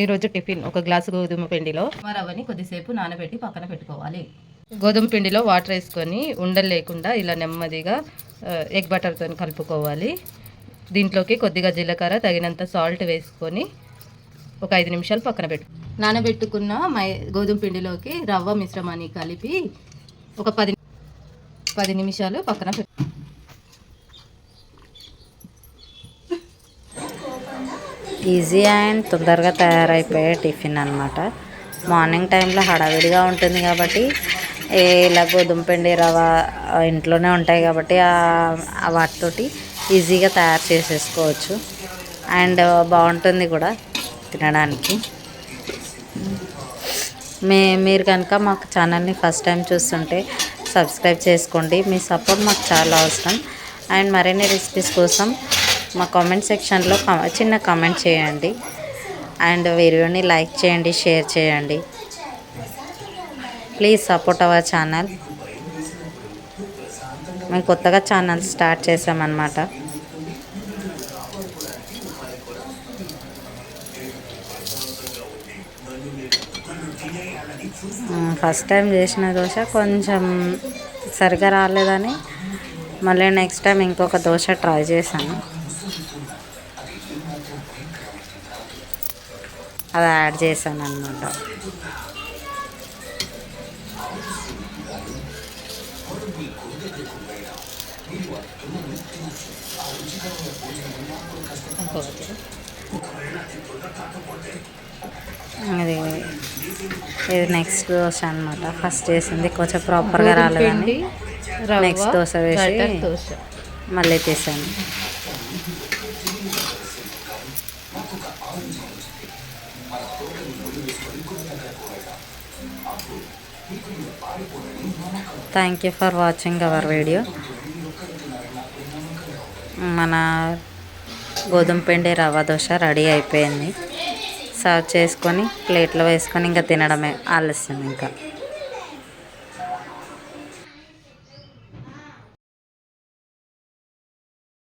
ఈరోజు టిఫిన్ ఒక గ్లాసు గోధుమ పిండిలో రవ్వని కొద్దిసేపు నానబెట్టి పక్కన పెట్టుకోవాలి. గోధుమ పిండిలో వాటర్ వేసుకొని ఉండలు లేకుండా ఇలా నెమ్మదిగా ఎగ్ బటర్తో కలుపుకోవాలి. దీంట్లోకి కొద్దిగా జీలకర్ర, తగినంత సాల్ట్ వేసుకొని ఒక 5 నిమిషాలు పక్కన పెట్టు. నానబెట్టుకున్న గోధుమ పిండిలోకి రవ్వ మిశ్రమాన్ని కలిపి ఒక 10 నిమిషాలు పక్కన పెట్టు. ఈజీ అండ్ తొందరగా తయారైపోయే టిఫిన్ అనమాట. మార్నింగ్ టైంలో హడావిడిగా ఉంటుంది కాబట్టి ఇలా గోధుమ పిండి రవ్వ ఇంట్లోనే ఉంటాయి కాబట్టి వాటితోటి ఈజీగా తయారు చేసేసుకోవచ్చు. అండ్ బాగుంటుంది కూడా తినడానికి. మీరు కనుక మాకు ఛానల్ని ఫస్ట్ టైం చూస్తుంటే సబ్స్క్రైబ్ చేసుకోండి. మీ సపోర్ట్ మాకు చాలా అవసరం. అండ్ మరిన్ని రెసిపీస్ కోసం మా కామెంట్ సెక్షన్లో చిన్న కామెంట్ చేయండి. అండ్ వీడియోని లైక్ చేయండి, షేర్ చేయండి. Please support our channel. మేము కొత్తగా ఛానల్ స్టార్ట్ చేసామన్నమాట. ఫస్ట్ టైం చేసిన దోశ కొంచెం సరిగా రాలేదని మళ్ళీ నెక్స్ట్ టైం ఇంకొక దోశ ట్రై చేశాను. అది యాడ్ చేశాను అన్నమాట. ఇది నెక్స్ట్ దోశ అనమాట. ఫస్ట్ చేసింది కొంచెం ప్రాపర్గా రాలేదని నెక్స్ట్ దోశ వేసి మళ్ళీ తీసాను. Thank you for watching our video. మన గోధుమ పిండి రవ్వ దోశ రెడీ అయిపోయింది. సర్వ్ చేసుకొని ప్లేట్లో వేసుకొని ఇంకా తినడమే ఆలస్యం ఇంకా.